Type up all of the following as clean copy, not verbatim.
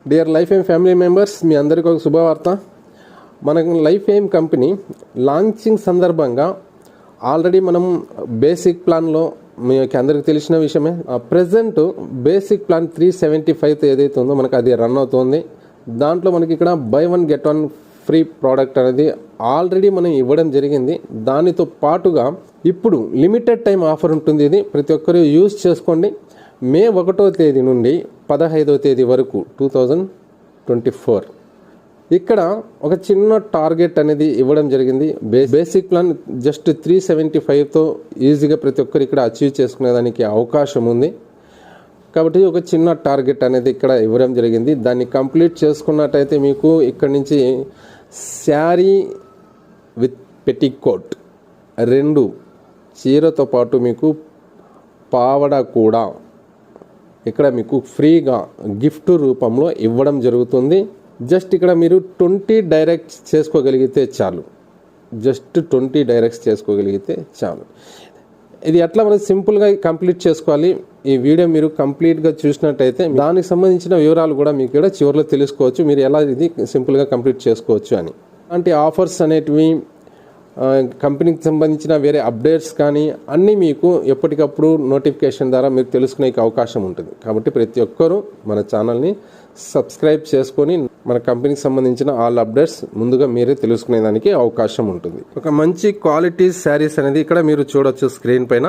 Dear life aim family members, మీ అందరికీ ఒక శుభవార్త. మనకు లైఫ్ ఎయిమ్ కంపెనీ లాంచింగ్ సందర్భంగా ఆల్రెడీ మనం బేసిక్ ప్లాన్లో మీకు అందరికి తెలిసిన విషయమే. ప్రజెంట్ బేసిక్ ప్లాన్ 375 ఏదైతే ఉందో మనకు అది రన్ అవుతుంది. దాంట్లో మనకి ఇక్కడ by one get one free product అనేది ఆల్రెడీ మనం ఇవ్వడం జరిగింది. దానితో పాటుగా ఇప్పుడు లిమిటెడ్ టైం ఆఫర్ ఉంటుంది. ఇది ప్రతి ఒక్కరు యూజ్ చేసుకోండి. మే 1వ తేదీ నుండి 15వ తేదీ వరకు 2024 ఇక్కడ ఒక చిన్న టార్గెట్ అనేది ఇవ్వడం జరిగింది. బేసిక్ ప్లాన్ జస్ట్ 375తో ఈజీగా ప్రతి ఒక్కరు ఇక్కడ అచీవ్ చేసుకునేదానికి అవకాశం ఉంది. కాబట్టి ఒక చిన్న టార్గెట్ అనేది ఇక్కడ ఇవ్వడం జరిగింది. దాన్ని కంప్లీట్ చేసుకున్నట్టయితే మీకు ఇక్కడ నుంచి శారీ విత్ పెట్టికోట్ 2 చీరతో పాటు మీకు పావడ కూడా ఇక్కడ మీకు ఫ్రీగా గిఫ్ట్ రూపంలో ఇవ్వడం జరుగుతుంది. జస్ట్ ఇక్కడ మీరు 20 డైరెక్ట్స్ చేసుకోగలిగితే చాలు. జస్ట్ 20 డైరెక్ట్స్ చేసుకోగలిగితే చాలు. ఇది ఎట్లా మనం సింపుల్గా కంప్లీట్ చేసుకోవాలి. ఈ వీడియో మీరు కంప్లీట్గా చూసినట్టయితే దానికి సంబంధించిన వివరాలు కూడా మీకు ఇక్కడ చివరిలో తెలుసుకోవచ్చు. మీరు ఎలా ఇది సింపుల్గా కంప్లీట్ చేసుకోవచ్చు అని. అలాంటి ఆఫర్స్ అనేటివి, కంపెనీకి సంబంధించిన వేరే అప్డేట్స్ కానీ అన్నీ మీకు ఎప్పటికప్పుడు నోటిఫికేషన్ ద్వారా మీరు తెలుసుకునే అవకాశం ఉంటుంది. కాబట్టి ప్రతి ఒక్కరూ మన ఛానల్ని సబ్స్క్రైబ్ చేసుకొని మన కంపెనీకి సంబంధించిన ఆల్ అప్డేట్స్ ముందుగా మీరే తెలుసుకునేదానికి అవకాశం ఉంటుంది. ఒక మంచి క్వాలిటీ శారీస్ అనేది ఇక్కడ మీరు చూడొచ్చు స్క్రీన్ పైన.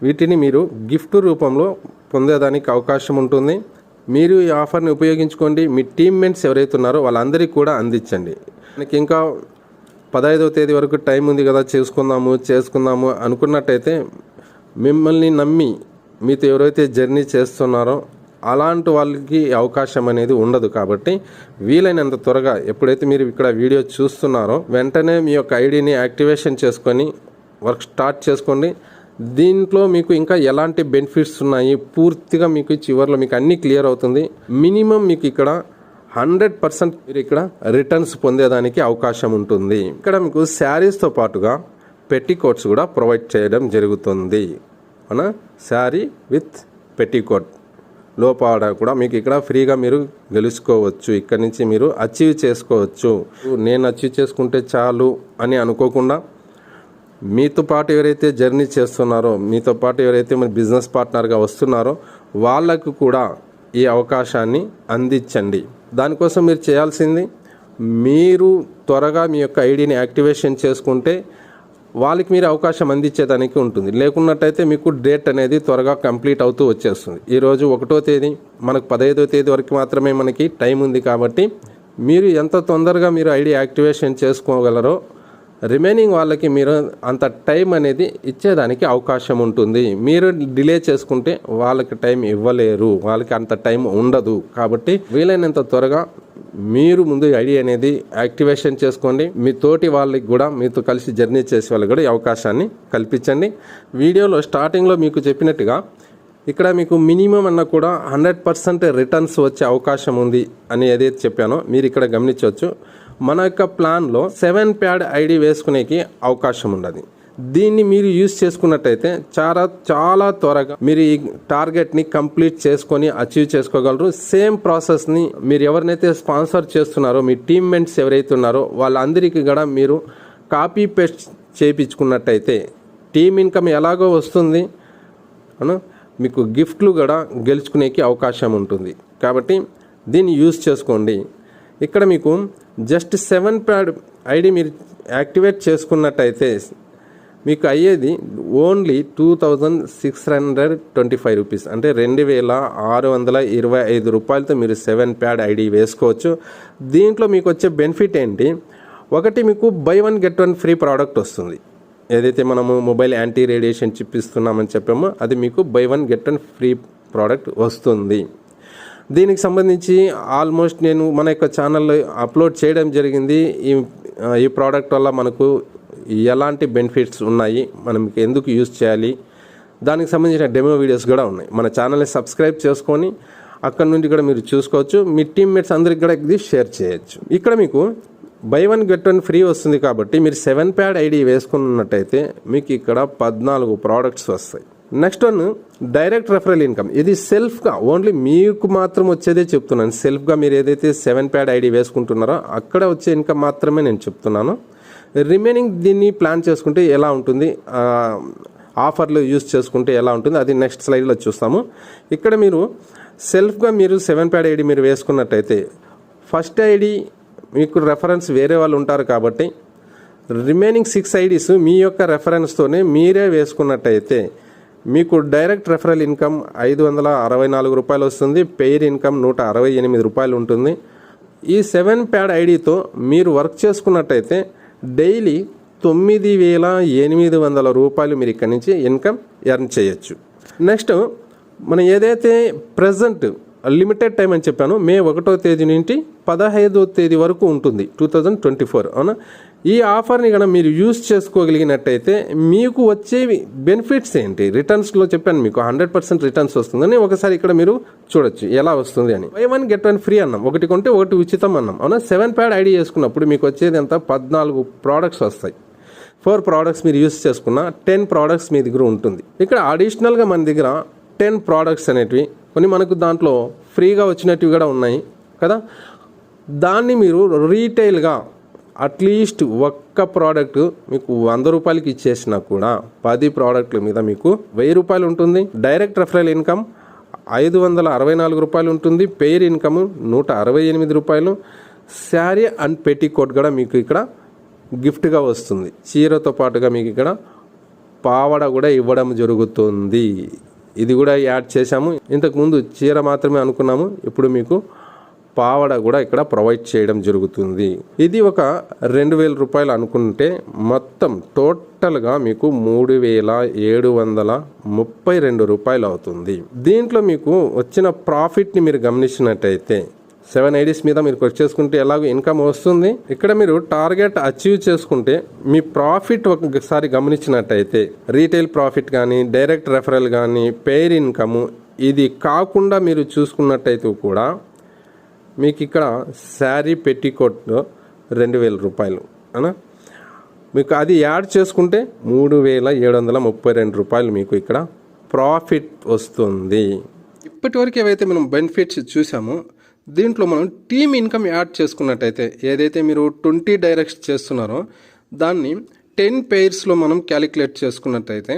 వీటిని మీరు గిఫ్ట్ రూపంలో పొందేదానికి అవకాశం ఉంటుంది. మీరు ఈ ఆఫర్ని ఉపయోగించుకోండి. మీ టీమ్మేట్స్ ఎవరైతే ఉన్నారో వాళ్ళందరికీ కూడా అందించండి. మనకి ఇంకా 15వ తేదీ వరకు టైం ఉంది కదా, చేసుకుందాము అనుకున్నట్టయితే మిమ్మల్ని నమ్మి మీతో ఎవరైతే జర్నీ చేస్తున్నారో అలాంటి వాళ్ళకి అవకాశం అనేది ఉండదు. కాబట్టి వీలైనంత త్వరగా ఎప్పుడైతే మీరు ఇక్కడ వీడియో చూస్తున్నారో వెంటనే మీ యొక్క ఐడిని యాక్టివేషన్ చేసుకొని వర్క్ స్టార్ట్ చేసుకోండి. దీంట్లో మీకు ఇంకా ఎలాంటి బెనిఫిట్స్ ఉన్నాయి పూర్తిగా మీకు చివరిలో మీకు అన్నీ క్లియర్ అవుతుంది. మినిమం మీకు ఇక్కడ 100% మీరు ఇక్కడ రిటర్న్స్ పొందేదానికి అవకాశం ఉంటుంది. ఇక్కడ మీకు శారీస్తో పాటుగా పెట్టికోట్స్ కూడా ప్రొవైడ్ చేయడం జరుగుతుంది. మన శారీ విత్ పెట్టికోట్ లోపాడ కూడా మీకు ఇక్కడ ఫ్రీగా మీరు గెలుచుకోవచ్చు. ఇక్కడ నుంచి మీరు అచీవ్ చేసుకోవచ్చు. నేను అచీవ్ చేసుకుంటే చాలు అని అనుకోకుండా మీతో పాటు ఎవరైతే జర్నీ చేస్తున్నారో, మీతో పాటు ఎవరైతే మన బిజినెస్ పార్ట్నర్గా వస్తున్నారో వాళ్ళకు కూడా ఈ అవకాశాన్ని అందించండి. దానికోసం మీరు చేయాల్సింది, మీరు త్వరగా మీ యొక్క ఐడిని యాక్టివేషన్ చేసుకుంటే వాళ్ళకి మీరు అవకాశం అందించేదానికి ఉంటుంది. లేకున్నట్టయితే మీకు డేట్ అనేది త్వరగా కంప్లీట్ అవుతూ వచ్చేస్తుంది. ఈరోజు 1వ తేదీ, మనకు 15వ తేదీ వరకు మాత్రమే మనకి టైం ఉంది. కాబట్టి మీరు ఎంత తొందరగా మీరు ఐడి యాక్టివేషన్ చేసుకోగలరో రిమైనింగ్ వాళ్ళకి మీరు అంత టైం అనేది ఇచ్చేదానికి అవకాశం ఉంటుంది. మీరు డిలే చేసుకుంటే వాళ్ళకి టైం ఇవ్వలేరు, వాళ్ళకి అంత టైం ఉండదు. కాబట్టి వీలైనంత త్వరగా మీరు ముందు ఐడి అనేది యాక్టివేషన్ చేసుకోండి. మీ తోటి వాళ్ళకి కూడా, మీతో కలిసి జర్నీ చేసే వాళ్ళకి కూడా ఈ అవకాశాన్ని కల్పించండి. వీడియోలో స్టార్టింగ్లో మీకు చెప్పినట్టుగా ఇక్కడ మీకు మినిమం అన్న కూడా 100% రిటర్న్స్ వచ్చే అవకాశం ఉంది అని ఏదైతే చెప్పానో మీరు ఇక్కడ గమనించవచ్చు. మన యొక్క ప్లాన్లో 7 ప్యాడ్ ఐడి వేసుకునేకి అవకాశం ఉన్నది. దీన్ని మీరు యూజ్ చేసుకున్నట్టయితే చాలా త్వరగా మీరు ఈ టార్గెట్ని కంప్లీట్ చేసుకొని అచీవ్ చేసుకోగలరు. సేమ్ ప్రాసెస్ని మీరు ఎవరినైతే స్పాన్సర్ చేస్తున్నారో, మీ టీమ్మేట్స్ ఎవరైతే ఉన్నారో వాళ్ళందరికీ కూడా మీరు కాపీ పేస్ట్ చేయించుకున్నట్టయితే టీమ్ ఇన్కమ్ ఎలాగో వస్తుంది, మీకు గిఫ్ట్లు కూడా గెలుచుకునేకి అవకాశం ఉంటుంది. కాబట్టి దీన్ని యూజ్ చేసుకోండి. ఇక్కడ మీకు జస్ట్ 7 ప్యాడ్ ఐడి మీరు యాక్టివేట్ చేసుకున్నట్టయితే మీకు అయ్యేది ఓన్లీ 2625 రూపీస్, అంటే 2625 రూపాయలతో మీరు 7 ప్యాడ్ ఐడి వేసుకోవచ్చు. దీంట్లో మీకు వచ్చే బెనిఫిట్ ఏంటి? ఒకటి, మీకు by one get one free product వస్తుంది. ఏదైతే మనము మొబైల్ యాంటీ రేడియేషన్ చిప్ ఇస్తున్నామని చెప్పామో అది మీకు by one get one free product వస్తుంది. దీనికి సంబంధించి ఆల్మోస్ట్ నేను మన యొక్క ఛానల్లో అప్లోడ్ చేయడం జరిగింది. ఈ ప్రోడక్ట్ వల్ల మనకు ఎలాంటి బెనిఫిట్స్ ఉన్నాయి, మనం ఎందుకు యూజ్ చేయాలి, దానికి సంబంధించిన డెమో వీడియోస్ కూడా ఉన్నాయి. మన ఛానల్ని సబ్స్క్రైబ్ చేసుకొని అక్కడ నుండి కూడా మీరు చూసుకోవచ్చు. మీ టీమ్మేట్స్ అందరికి కూడా ఇది షేర్ చేయొచ్చు. ఇక్కడ మీకు by one get one free వస్తుంది. కాబట్టి మీరు 7 ప్యాడ్ ఐడి వేసుకున్నట్టయితే మీకు ఇక్కడ 14 ప్రోడక్ట్స్ వస్తాయి. Next one direct referral income. ఇది సెల్ఫ్గా ఓన్లీ మీకు మాత్రం వచ్చేదే చెప్తున్నాను. సెల్ఫ్గా మీరు ఏదైతే 7 ప్యాడ్ ఐడి వేసుకుంటున్నారో అక్కడ వచ్చే ఇన్కమ్ మాత్రమే నేను చెప్తున్నాను. రిమైనింగ్ దీన్ని ప్లాన్ చేసుకుంటే ఎలా ఉంటుంది, ఆఫర్లు యూజ్ చేసుకుంటే ఎలా ఉంటుంది అది నెక్స్ట్ స్లైడ్లో చూస్తాము. ఇక్కడ మీరు సెల్ఫ్గా మీరు 7 ప్యాడ్ ఐడి మీరు వేసుకున్నట్టయితే ఫస్ట్ ఐడి మీకు రెఫరెన్స్ వేరే వాళ్ళు ఉంటారు కాబట్టి రిమైనింగ్ 6 ఐడీస్ మీ యొక్క రెఫరెన్స్తోనే మీరే వేసుకున్నట్టయితే మీకు డైరెక్ట్ రెఫరల్ ఇన్కమ్ 564 రూపాయలు వస్తుంది. పెయిర్ ఇన్కమ్ 168 రూపాయలు ఉంటుంది. ఈ 7 ప్యాడ్ ఐడితో మీరు వర్క్ చేసుకున్నట్టయితే డైలీ 9800 రూపాయలు మీరు ఇక్కడి నుంచి ఇన్కమ్ ఎర్న్ చేయొచ్చు. నెక్స్ట్ మనం ఏదైతే ప్రజెంట్ లిమిటెడ్ టైం అని చెప్పాను, మే 1వ తేదీ నుండి 15వ తేదీ వరకు ఉంటుంది 2024. అవునా, ఈ ఆఫర్ని కనుక మీరు యూజ్ చేసుకోగలిగినట్టయితే మీకు వచ్చేవి బెనిఫిట్స్ ఏంటి, రిటర్న్స్లో చెప్పాను మీకు 100% రిటర్న్స్ వస్తుందని. ఒకసారి ఇక్కడ మీరు చూడొచ్చు ఎలా వస్తుంది అని. బై 1 గెట్ 1 ఫ్రీ అన్నాం, ఒకటి కొంటే ఒకటి ఉచితం అన్నాం. అవునా, 7 ప్యాడ్ ఐడి చేసుకున్నప్పుడు మీకు వచ్చేది ఎంత, 14 ప్రోడక్ట్స్ వస్తాయి. 4 ప్రోడక్ట్స్ మీరు యూజ్ చేసుకున్న 10 ప్రోడక్ట్స్ మీ దగ్గర ఉంటుంది. ఇక్కడ అడిషనల్గా మన దగ్గర 10 ప్రోడక్ట్స్ అనేటివి కొన్ని మనకు దాంట్లో ఫ్రీగా వచ్చినట్టు కూడా ఉన్నాయి కదా. దాన్ని మీరు రీటైల్గా అట్లీస్ట్ ఒక్క ప్రోడక్ట్ మీకు 100 రూపాయలకి ఇచ్చేసినా కూడా 10 ప్రోడక్ట్ల మీద మీకు 1000 రూపాయలు ఉంటుంది. డైరెక్ట్ రెఫరల్ ఇన్కమ్ 564 రూపాయలు ఉంటుంది. పెయిర్ ఇన్కమ్ 168 రూపాయలు. శారీ అండ్ పెట్టికోట్ కూడా మీకు ఇక్కడ గిఫ్ట్గా వస్తుంది. చీరతో పాటుగా మీకు ఇక్కడ పావడ కూడా ఇవ్వడం జరుగుతుంది. ఇది కూడా యాడ్ చేశాము. ఇంతకుముందు చీర మాత్రమే అనుకున్నాము, ఇప్పుడు మీకు పావడ కూడా ఇక్కడ ప్రొవైడ్ చేయడం జరుగుతుంది. ఇది ఒక 2000 రూపాయలు అనుకుంటే మొత్తం టోటల్గా మీకు 3732 రూపాయలు అవుతుంది. దీంట్లో మీకు వచ్చిన ప్రాఫిట్ని మీరు గమనించినట్టయితే 7 ఐడీస్ మీద మీరు చేసుకుంటే ఎలాగో ఇన్కమ్ వస్తుంది. ఇక్కడ మీరు టార్గెట్ అచీవ్ చేసుకుంటే మీ ప్రాఫిట్ ఒకసారి గమనించినట్టయితే రీటైల్ ప్రాఫిట్ కానీ డైరెక్ట్ రెఫరల్ కానీ పెయిర్ ఇన్కమ్ ఇది కాకుండా మీరు చూసుకున్నట్టయితే కూడా మీకు ఇక్కడ శారీ పెట్టికోట్ 2000 రూపాయలు అనా, మీకు అది యాడ్ చేసుకుంటే 3732 రూపాయలు మీకు ఇక్కడ ప్రాఫిట్ వస్తుంది. ఇప్పటివరకు ఏవైతే మనం బెనిఫిట్స్ చూసామో దీంట్లో మనం టీమ్ ఇన్కమ్ యాడ్ చేసుకున్నట్టయితే ఏదైతే మీరు 20 డైరెక్ట్స్ చేస్తున్నారో దాన్ని 10 పెయిర్స్లో మనం క్యాలిక్యులేట్ చేసుకున్నట్టయితే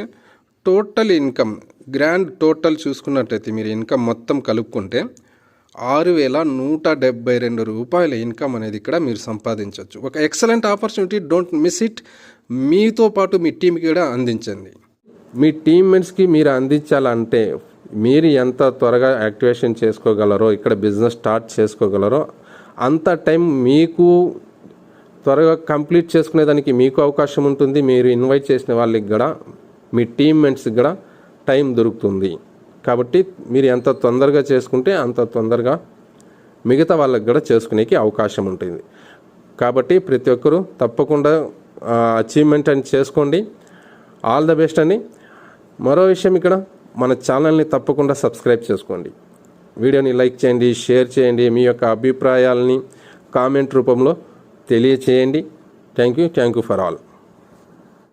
టోటల్ ఇన్కమ్ గ్రాండ్ టోటల్ చూసుకున్నట్టయితే మీరు ఇన్కమ్ మొత్తం కలుపుకుంటే 6172 రూపాయల ఇన్కమ్ అనేది ఇక్కడ మీరు సంపాదించవచ్చు. ఒక excellent opportunity, don't miss it. మీతో పాటు మీ టీంకి కూడా అందించండి. మీ టీమ్మేట్స్కి మీరు అందించాలంటే మీరు ఎంత త్వరగా యాక్టివేషన్ చేసుకోగలరో, ఇక్కడ బిజినెస్ స్టార్ట్ చేసుకోగలరో అంత టైం మీకు త్వరగా కంప్లీట్ చేసుకునేదానికి మీకు అవకాశం ఉంటుంది. మీరు ఇన్వైట్ చేసిన వాళ్ళకి కూడా మీ టీమ్మేట్స్కి కూడా టైం దొరుకుతుంది. కాబట్టి మీరు ఎంత తొందరగా చేసుకుంటే అంత తొందరగా మిగతా వాళ్ళకి కూడా చేసుకునేకి అవకాశం ఉంటుంది. కాబట్టి ప్రతి ఒక్కరూ తప్పకుండా అచీవ్మెంట్ అని చేసుకోండి. ఆల్ ద బెస్ట్ అండి. మరో విషయం, ఇక్కడ మన ఛానల్ని తప్పకుండా సబ్స్క్రైబ్ చేసుకోండి. వీడియోని లైక్ చేయండి, షేర్ చేయండి, మీ యొక్క అభిప్రాయాలని కామెంట్ రూపంలో తెలియచేయండి. Thank you for all.